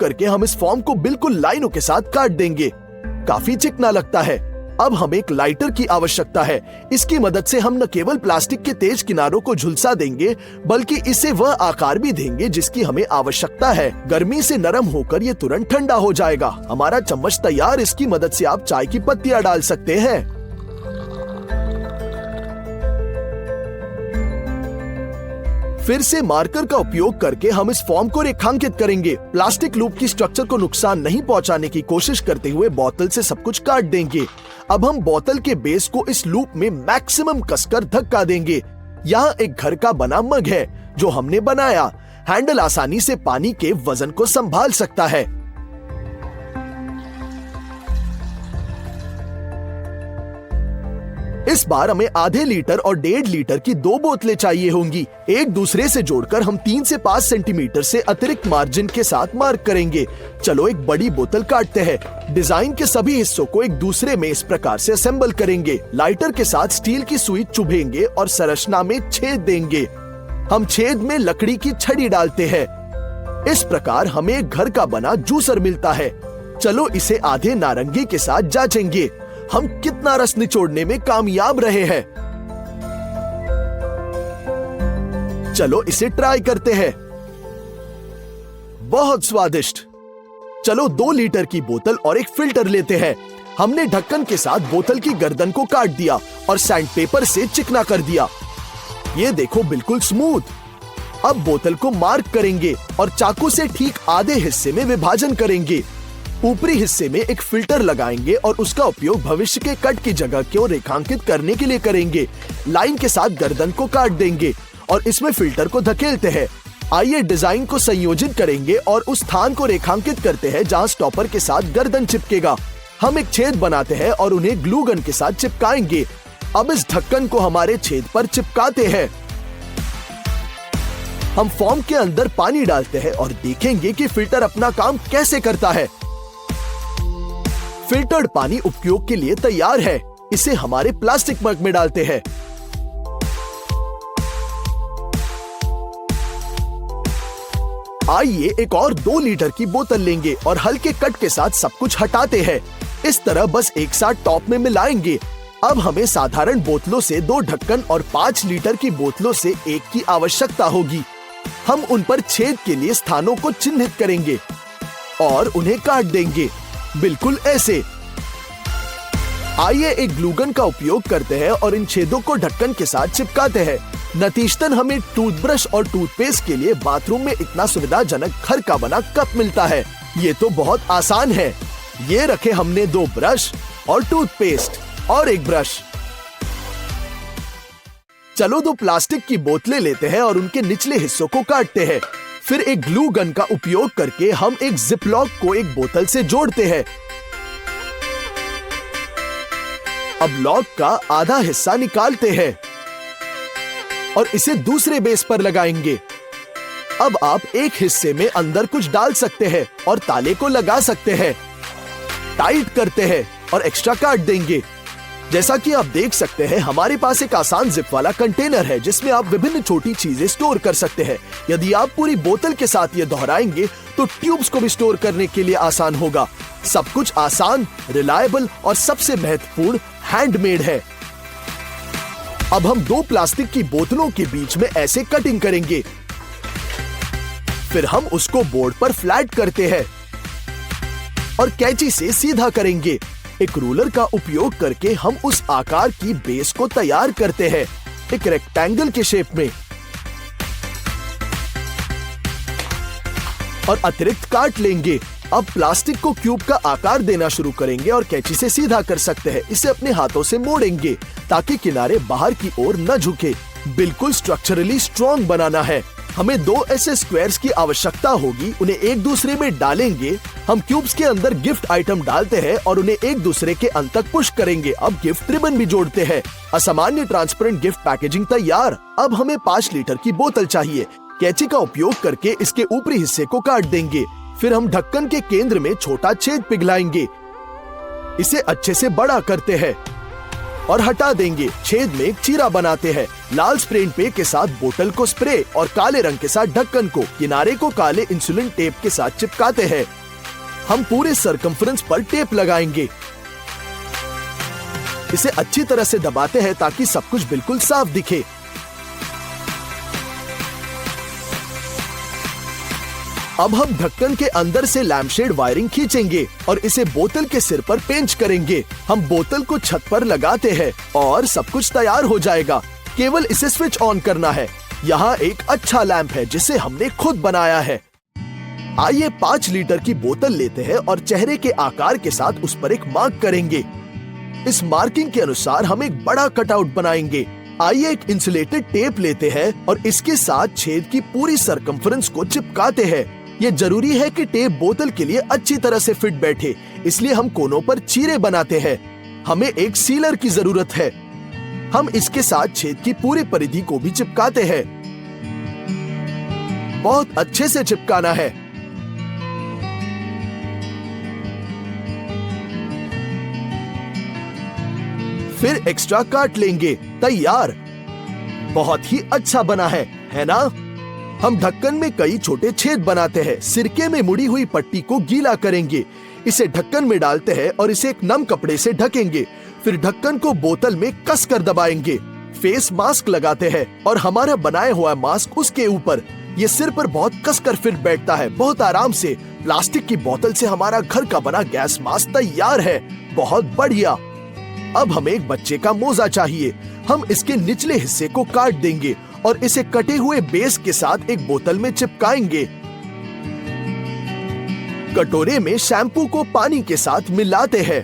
करके हम इस फॉर्म को बिल्कुल लाइनों के साथ काट देंगे। काफी चिकना लगता है। अब हमें एक लाइटर की आवश्यकता है। इसकी मदद से हम न केवल प्लास्टिक के तेज किनारों को झुलसा देंगे, बल्कि इसे वह आकार भी देंगे जिसकी हमें आवश्यकता है। गर्मी से नरम होकर ये तुरंत ठंडा हो जाएगा। हमारा चम्मच तैयार। इसकी मदद से आप चाय की पत्तियां डाल सकते हैं। फिर से मार्कर का उपयोग करके हम इस फॉर्म को रेखांकित करेंगे। प्लास्टिक लूप की स्ट्रक्चर को नुकसान नहीं पहुंचाने की कोशिश करते हुए बोतल से सब कुछ काट देंगे। अब हम बोतल के बेस को इस लूप में मैक्सिमम कसकर धक्का देंगे। यहाँ एक घर का बना मग है जो हमने बनाया। हैंडल आसानी से पानी के वजन को संभाल सकता है। इस बार हमें आधे लीटर और 1.5 लीटर की 2 बोतलें चाहिए होंगी। एक दूसरे से जोड़कर हम 3 से 5 सेंटीमीटर से अतिरिक्त मार्जिन के साथ मार्क करेंगे। चलो एक बड़ी बोतल काटते हैं। डिजाइन के सभी हिस्सों को एक दूसरे में इस प्रकार से असेंबल करेंगे। लाइटर के साथ स्टील की सुई चुभेंगे और संरचना में छेद देंगे। हम छेद में लकड़ी की छड़ी डालते हैं। इस प्रकार हमें एक घर का बना जूसर मिलता है। चलो इसे आधे नारंगी के साथ जांचेंगे। हम कितना रस निचोड़ने में कामयाब रहे हैं। चलो इसे ट्राई करते हैं। बहुत स्वादिष्ट। चलो 2 लीटर की बोतल और एक फिल्टर लेते हैं। हमने ढक्कन के साथ बोतल की गर्दन को काट दिया और सैंड पेपर से चिकना कर दिया। ये देखो, बिल्कुल स्मूथ। अब बोतल को मार्क करेंगे और चाकू से ठीक आधे हिस्से में विभाजन करेंगे। ऊपरी हिस्से में एक फिल्टर लगाएंगे और उसका उपयोग भविष्य के कट की जगह को रेखांकित करने के लिए करेंगे। लाइन के साथ गर्दन को काट देंगे और इसमें फिल्टर को धकेलते हैं। आइए डिजाइन को संयोजित करेंगे और उस स्थान को रेखांकित करते हैं जहां स्टॉपर के साथ गर्दन चिपकेगा। हम एक छेद बनाते हैं और उन्हें ग्लू गन के साथ चिपकाएंगे। अब इस ढक्कन को हमारे छेद पर चिपकाते हैं। हम फॉर्म के अंदर पानी डालते हैं और देखेंगे कि फिल्टर अपना काम कैसे करता है। फिल्टर्ड पानी उपयोग के लिए तैयार है। इसे हमारे प्लास्टिक मग में डालते हैं। आइए एक और 2 लीटर की बोतल लेंगे और हल्के कट के साथ सब कुछ हटाते हैं। इस तरह बस एक साथ टॉप में मिलाएंगे। अब हमें साधारण बोतलों से 2 ढक्कन और 5 लीटर की बोतलों से 1 की आवश्यकता होगी। हम उन पर छेद के लिए स्थानों को चिन्हित करेंगे और उन्हें काट देंगे, बिल्कुल ऐसे। आइए एक ग्लूगन का उपयोग करते हैं और इन छेदों को ढक्कन के साथ चिपकाते हैं। नतीजतन हमें टूथब्रश और टूथपेस्ट के लिए बाथरूम में इतना सुविधाजनक घर का बना कप मिलता है। ये तो बहुत आसान है। ये रखे हमने 2 ब्रश और टूथपेस्ट और एक ब्रश। चलो 2 प्लास्टिक की बोतलें लेते हैं और उनके निचले हिस्सों को काटते हैं। फिर एक ग्लू गन का उपयोग करके हम एक जिप लॉक को एक बोतल से जोड़ते हैं। अब लॉक का आधा हिस्सा निकालते हैं और इसे दूसरे बेस पर लगाएंगे। अब आप एक हिस्से में अंदर कुछ डाल सकते हैं और ताले को लगा सकते हैं। टाइट करते हैं और एक्स्ट्रा काट देंगे। जैसा कि आप देख सकते हैं, हमारे पास एक आसान जिप वाला कंटेनर है जिसमें आप विभिन्न छोटी चीजें स्टोर कर सकते हैं। यदि आप पूरी बोतल के साथ ये दोहराएंगे तो ट्यूब्स को भी स्टोर करने के लिए आसान होगा। सब कुछ आसान, रिलायबल और सबसे महत्वपूर्ण हैंडमेड है। अब हम 2 प्लास्टिक की बोतलों के बीच में ऐसे कटिंग करेंगे। फिर हम उसको बोर्ड पर फ्लैट करते हैं और कैंची से सीधा करेंगे। एक रूलर का उपयोग करके हम उस आकार की बेस को तैयार करते हैं, एक रेक्टेंगल के शेप में, और अतिरिक्त काट लेंगे। अब प्लास्टिक को क्यूब का आकार देना शुरू करेंगे और कैंची से सीधा कर सकते हैं। इसे अपने हाथों से मोड़ेंगे ताकि किनारे बाहर की ओर न झुके। बिल्कुल स्ट्रक्चरली स्ट्रॉन्ग बनाना है। हमें 2 ऐसे स्क्वायर्स की आवश्यकता होगी। उन्हें एक दूसरे में डालेंगे। हम क्यूब्स के अंदर गिफ्ट आइटम डालते हैं और उन्हें एक दूसरे के अंत तक पुश करेंगे। अब गिफ्ट रिबन भी जोड़ते हैं। असामान्य ट्रांसपेरेंट गिफ्ट पैकेजिंग तैयार। अब हमें 5 लीटर की बोतल चाहिए। कैंची का उपयोग करके इसके ऊपरी हिस्से को काट देंगे। फिर हम ढक्कन के केंद्र में छोटा छेद पिघलाएंगे। इसे अच्छे से बड़ा करते हैं और हटा देंगे। छेद में एक चीरा बनाते हैं। लाल स्प्रे पेंट के साथ बोतल को स्प्रे और काले रंग के साथ ढक्कन को किनारे को काले इंसुलिन टेप के साथ चिपकाते हैं। हम पूरे सरकमफ्रेंस पर टेप लगाएंगे। इसे अच्छी तरह से दबाते हैं ताकि सब कुछ बिल्कुल साफ दिखे। अब हम ढक्कन के अंदर से लैम्पशेड वायरिंग खींचेंगे और इसे बोतल के सिर पर पेंच करेंगे। हम बोतल को छत पर लगाते हैं और सब कुछ तैयार हो जाएगा। केवल इसे स्विच ऑन करना है। यहाँ एक अच्छा लैंप है जिसे हमने खुद बनाया है। आइए 5 लीटर की बोतल लेते हैं और चेहरे के आकार के साथ उस पर एक मार्क करेंगे। इस मार्किंग के अनुसार हम एक बड़ा कटआउट बनाएंगे। आइए एक इंसुलेटेड टेप लेते हैं और इसके साथ छेद की पूरी सरकमफ्रेंस को चिपकाते हैं। ये जरूरी है कि टेप बोतल के लिए अच्छी तरह से फिट बैठे, इसलिए हम कोनों पर चीरे बनाते हैं। हमें एक सीलर की जरूरत है। हम इसके साथ छेद की पूरी परिधि को भी चिपकाते हैं। बहुत अच्छे से चिपकाना है। फिर एक्स्ट्रा काट लेंगे। तैयार। बहुत ही अच्छा बना है ना? हम ढक्कन में कई छोटे छेद बनाते हैं। सिरके में मुड़ी हुई पट्टी को गीला करेंगे। इसे ढक्कन में डालते हैं और इसे एक नम कपड़े से ढकेंगे। फिर ढक्कन को बोतल में कसकर दबाएंगे। फेस मास्क लगाते हैं और हमारा बनाया हुआ मास्क उसके ऊपर। ये सिर पर बहुत कसकर फिट बैठता है, बहुत आराम से। प्लास्टिक की बोतल से हमारा घर का बना गैस मास्क तैयार है। बहुत बढ़िया। अब हमें एक बच्चे का मोजा चाहिए। हम इसके निचले हिस्से को काट देंगे और इसे कटे हुए बेस के साथ एक बोतल में चिपकाएंगे। कटोरे में शैम्पू को पानी के साथ मिलाते हैं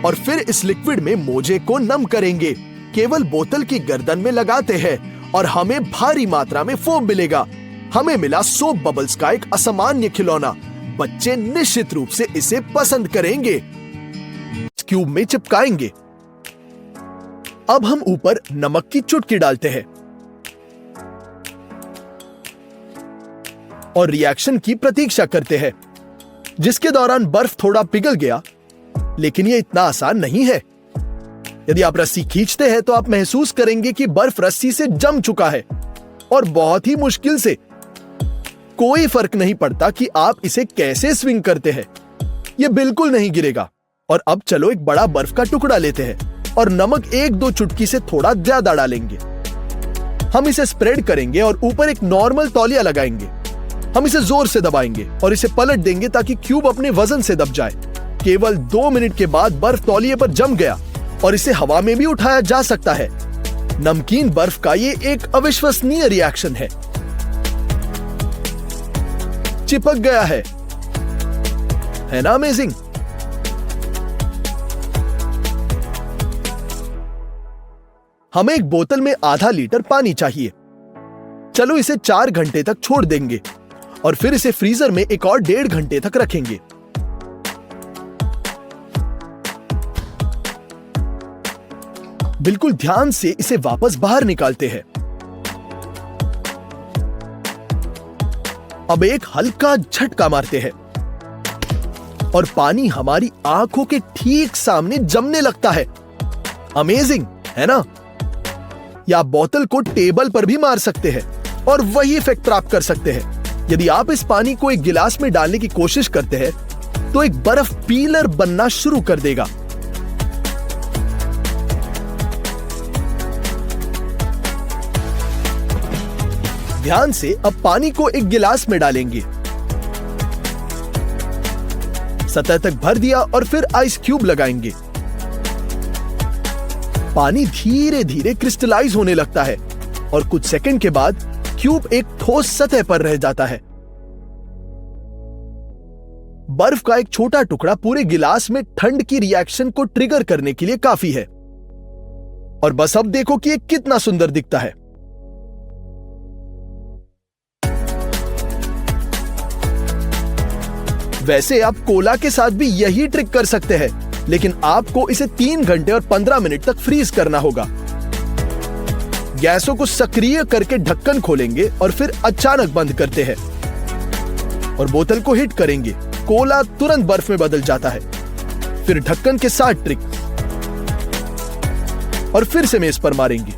और फिर इस लिक्विड में मोजे को नम करेंगे। केवल बोतल की गर्दन में लगाते हैं और हमें भारी मात्रा में फोम मिलेगा। हमें मिला सोप बबल्स का एक असामान्य खिलौना। बच्चे निश्चित रूप से इसे पसंद करेंगे। क्यूब में चिपकाएंगे। अब हम ऊपर नमक की चुटकी डालते हैं और रिएक्शन की प्रतीक्षा करते हैं, जिसके दौरान बर्फ थोड़ा पिघल गया। लेकिन यह इतना आसान नहीं है। यदि आप रस्सी खींचते हैं तो आप महसूस करेंगे कि बर्फ रस्सी से जम चुका है और बहुत ही मुश्किल से। कोई फर्क नहीं पड़ता कि आप इसे कैसे स्विंग करते हैं, यह बिल्कुल नहीं गिरेगा। और अब चलो एक बड़ा बर्फ का टुकड़ा लेते हैं और नमक 1-2 चुटकी से थोड़ा ज्यादा डालेंगे। हम इसे स्प्रेड करेंगे और ऊपर एक नॉर्मल तौलिया लगाएंगे। हम इसे जोर से दबाएंगे और इसे पलट देंगे ताकि क्यूब अपने वजन से दब जाए। केवल 2 मिनट के बाद बर्फ तौलिए पर जम गया और इसे हवा में भी उठाया जा सकता है। नमकीन बर्फ का ये एक अविश्वसनीय रिएक्शन है। चिपक गया है ना? अमेजिंग। हमें एक बोतल में आधा लीटर पानी चाहिए। चलो इसे 4 घंटे तक छोड़ देंगे और फिर इसे फ्रीजर में एक और 1.5 घंटे तक रखेंगे। बिल्कुल ध्यान से इसे वापस बाहर निकालते हैं। अब एक हल्का झटका मारते हैं और पानी हमारी आंखों के ठीक सामने जमने लगता है। अमेजिंग है ना? या बोतल को टेबल पर भी मार सकते हैं और वही इफेक्ट प्राप्त कर सकते हैं। यदि आप इस पानी को एक गिलास में डालने की कोशिश करते हैं तो एक बर्फ पीलर बनना शुरू कर देगा। ध्यान से अब पानी को एक गिलास में डालेंगे। सतह तक भर दिया और फिर आइस क्यूब लगाएंगे। पानी धीरे धीरे क्रिस्टलाइज होने लगता है और कुछ सेकंड के बाद क्यूब एक ठोस सतह पर रह जाता है। बर्फ का एक छोटा टुकड़ा पूरे गिलास में ठंड की रिएक्शन को ट्रिगर करने के लिए काफी है। और बस अब देखो कि ये कितना सुंदर दिखता है। वैसे आप कोला के साथ भी यही ट्रिक कर सकते हैं, लेकिन आपको इसे 3 घंटे और 15 मिनट तक फ्रीज करना होगा। गैसों को सक्रिय करके ढक्कन खोलेंगे और फिर अचानक बंद करते हैं और बोतल को हिट करेंगे। कोला तुरंत बर्फ में बदल जाता है। फिर ढक्कन के साथ ट्रिक, और फिर से मेज पर मारेंगे।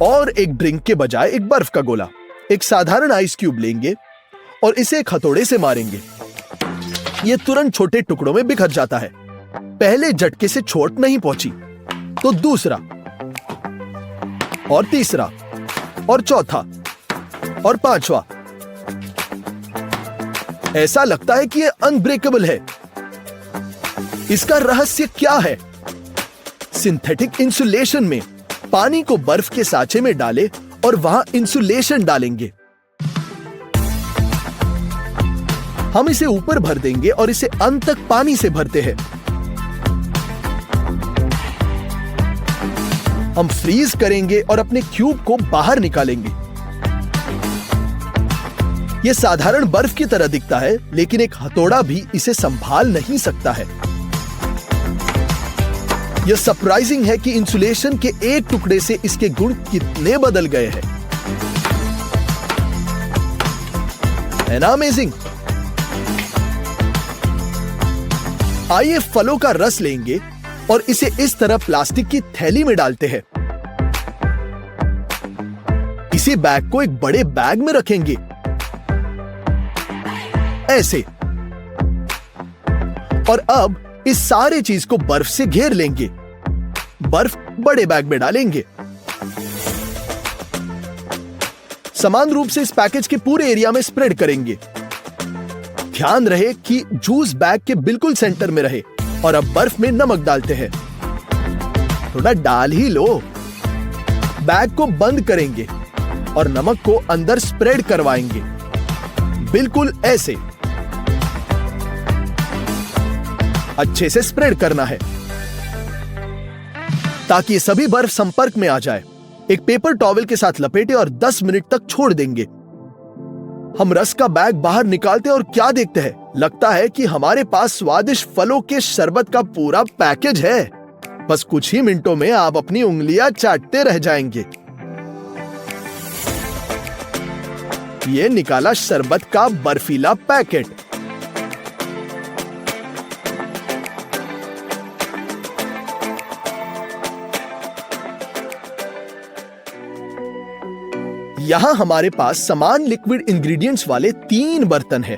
और एक ड्रिंक के बजाय एक बर्फ का गोला, एक साधारण आइस क्यूब लेंगे और इसे एक हथौड़े से मारेंगे। यह तुरंत छोटे टुकड़ों में बिखर जाता है। पहले झटके से चोट नहीं पहुंची तो दूसरा और तीसरा और चौथा और पांचवा। ऐसा लगता है कि यह अनब्रेकेबल है। इसका रहस्य क्या है? सिंथेटिक इंसुलेशन में पानी को बर्फ के सांचे में डालें और वहां इंसुलेशन डालेंगे। हम इसे ऊपर भर देंगे और इसे अंत तक पानी से भरते हैं। हम फ्रीज करेंगे और अपने क्यूब को बाहर निकालेंगे। यह साधारण बर्फ की तरह दिखता है, लेकिन एक हथौड़ा भी इसे संभाल नहीं सकता है। यह सरप्राइजिंग है कि इंसुलेशन के एक टुकड़े से इसके गुण कितने बदल गए हैं। है ना अमेजिंग? आइए फलों का रस लेंगे और इसे इस तरह प्लास्टिक की थैली में डालते हैं। इसी बैग को एक बड़े बैग में रखेंगे, ऐसे। और अब इस सारे चीज को बर्फ से घेर लेंगे। बर्फ बड़े बैग में डालेंगे। समान रूप से इस पैकेज के पूरे एरिया में स्प्रेड करेंगे। ध्यान रहे कि जूस बैग के बिल्कुल सेंटर में रहे। और अब बर्फ में नमक डालते हैं। थोड़ा डाल ही लो। बैग को बंद करेंगे और नमक को अंदर स्प्रेड करवाएंगे, बिल्कुल ऐसे। अच्छे से स्प्रेड करना है ताकि सभी बर्फ संपर्क में आ जाए। एक पेपर टॉवल के साथ लपेटे और 10 मिनट तक छोड़ देंगे। हम रस का बैग बाहर निकालते और क्या देखते हैं? लगता है कि हमारे पास स्वादिष्ट फलों के शरबत का पूरा पैकेज है। बस कुछ ही मिनटों में आप अपनी उंगलियां चाटते रह जाएंगे। ये निकाला शरबत का बर्फीला पैकेट। यहां हमारे पास समान लिक्विड इंग्रेडिएंट्स वाले 3 बर्तन हैं।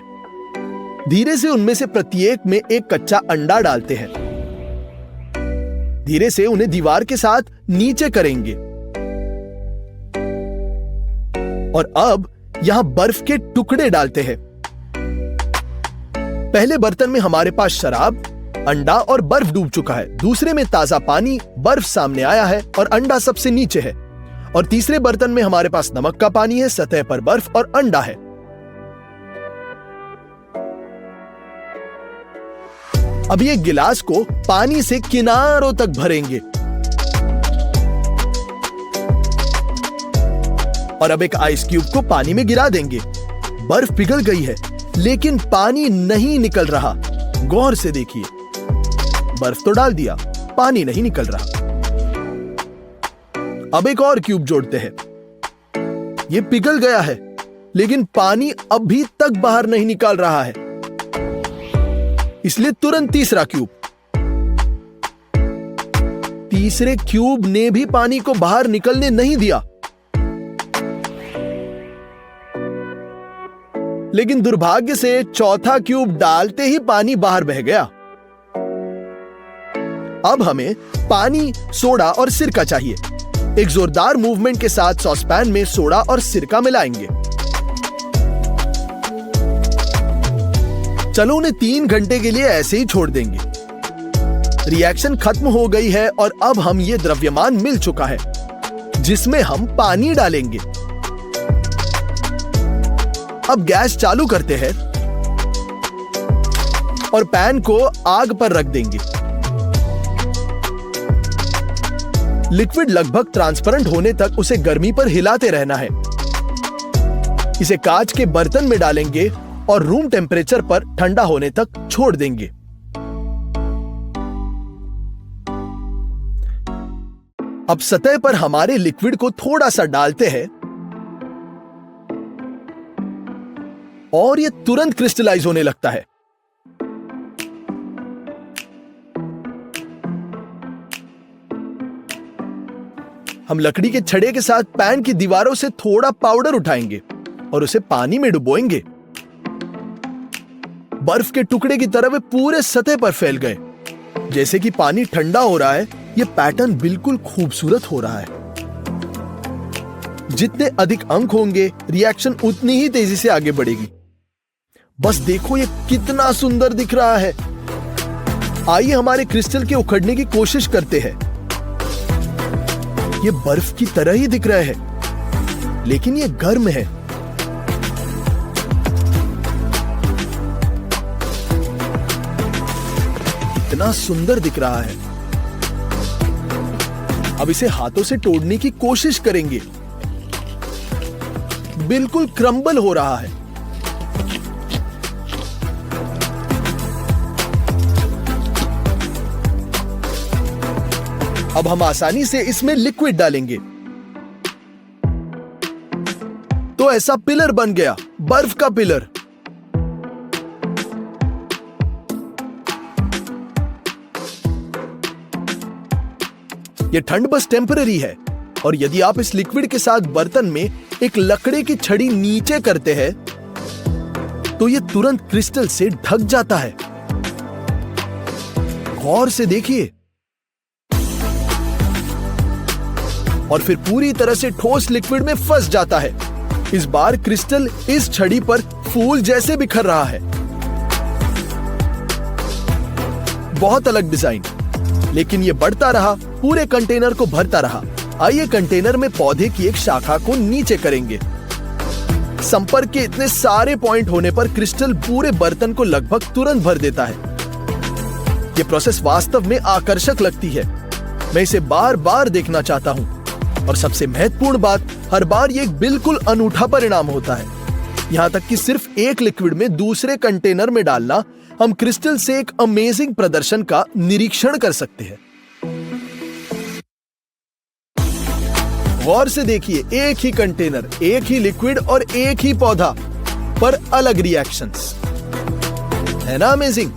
धीरे से उनमें से प्रत्येक में एक कच्चा अंडा डालते हैं। धीरे से उन्हें दीवार के साथ नीचे करेंगे। और अब यहां बर्फ के टुकड़े डालते हैं। पहले बर्तन में हमारे पास शराब, अंडा और बर्फ डूब चुका है। दूसरे में ताजा पानी, बर्फ सामने आया है और अंडा सबसे नीचे है। और तीसरे बर्तन में हमारे पास नमक का पानी है, सतह पर बर्फ और अंडा है। अब ये गिलास को पानी से किनारों तक भरेंगे। और अब एक आइस क्यूब को पानी में गिरा देंगे। बर्फ पिघल गई है, लेकिन पानी नहीं निकल रहा। गौर से देखिए, बर्फ तो डाल दिया, पानी नहीं निकल रहा। अब एक और क्यूब जोड़ते हैं। यह पिघल गया है, लेकिन पानी अभी तक बाहर नहीं निकाल रहा है। इसलिए तुरंत तीसरा क्यूब। तीसरे क्यूब ने भी पानी को बाहर निकलने नहीं दिया। लेकिन दुर्भाग्य से चौथा क्यूब डालते ही पानी बाहर बह गया। अब हमें पानी, सोडा और सिरका चाहिए। एक जोरदार मूवमेंट के साथ सॉसपैन में सोडा और सिरका मिलाएंगे। चलो उन्हें 3 घंटे के लिए ऐसे ही छोड़ देंगे। रिएक्शन खत्म हो गई है और अब हम ये द्रव्यमान मिल चुका है, जिसमें हम पानी डालेंगे। अब गैस चालू करते हैं और पैन को आग पर रख देंगे। लिक्विड लगभग ट्रांसपेरेंट होने तक उसे गर्मी पर हिलाते रहना है। इसे कांच के बर्तन में डालेंगे और रूम टेम्परेचर पर ठंडा होने तक छोड़ देंगे। अब सतह पर हमारे लिक्विड को थोड़ा सा डालते हैं और यह तुरंत क्रिस्टलाइज होने लगता है। हम लकड़ी के छड़े के साथ पैन की दीवारों से थोड़ा पाउडर उठाएंगे और उसे पानी में डुबोएंगे। बर्फ के टुकड़े की तरह वे पूरे सतह पर फैल गए। जैसे कि पानी ठंडा हो रहा है, यह पैटर्न बिल्कुल खूबसूरत हो रहा है। जितने अधिक अंक होंगे, रिएक्शन उतनी ही तेजी से आगे बढ़ेगी। बस देखो, यह कितना सुंदर दिख रहा है। आइए हमारे क्रिस्टल के उखड़ने की कोशिश करते हैं। यह बर्फ की तरह ही दिख रहा है, लेकिन यह गर्म है। इतना सुंदर दिख रहा है। अब इसे हाथों से तोड़ने की कोशिश करेंगे। बिल्कुल क्रम्बल हो रहा है। अब हम आसानी से इसमें लिक्विड डालेंगे तो ऐसा पिलर बन गया, बर्फ का पिलर। यह ठंड बस टेम्पररी है, और यदि आप इस लिक्विड के साथ बर्तन में एक लकड़ी की छड़ी नीचे करते हैं तो यह तुरंत क्रिस्टल से ढक जाता है। गौर से देखिए, और फिर पूरी तरह से ठोस लिक्विड में फंस जाता है। इस बार क्रिस्टल इस छड़ी पर फूल जैसे बिखर रहा है। बहुत अलग डिजाइन, लेकिन यह बढ़ता रहा, पूरे कंटेनर को भरता रहा। आइए कंटेनर में पौधे की एक शाखा को नीचे करेंगे। संपर्क के इतने सारे पॉइंट होने पर क्रिस्टल पूरे बर्तन को लगभग तुरंत भर देता है। यह प्रोसेस वास्तव में आकर्षक लगती है। मैं इसे बार बार देखना चाहता हूं। और सबसे महत्वपूर्ण बात, हर बार ये एक बिल्कुल अनूठा परिणाम होता है। यहां तक कि सिर्फ एक लिक्विड में दूसरे कंटेनर में डालना, हम क्रिस्टल से एक अमेजिंग प्रदर्शन का निरीक्षण कर सकते हैं। गौर से देखिए, एक ही कंटेनर, एक ही लिक्विड और एक ही पौधा, पर अलग रिएक्शंस। है ना अमेजिंग?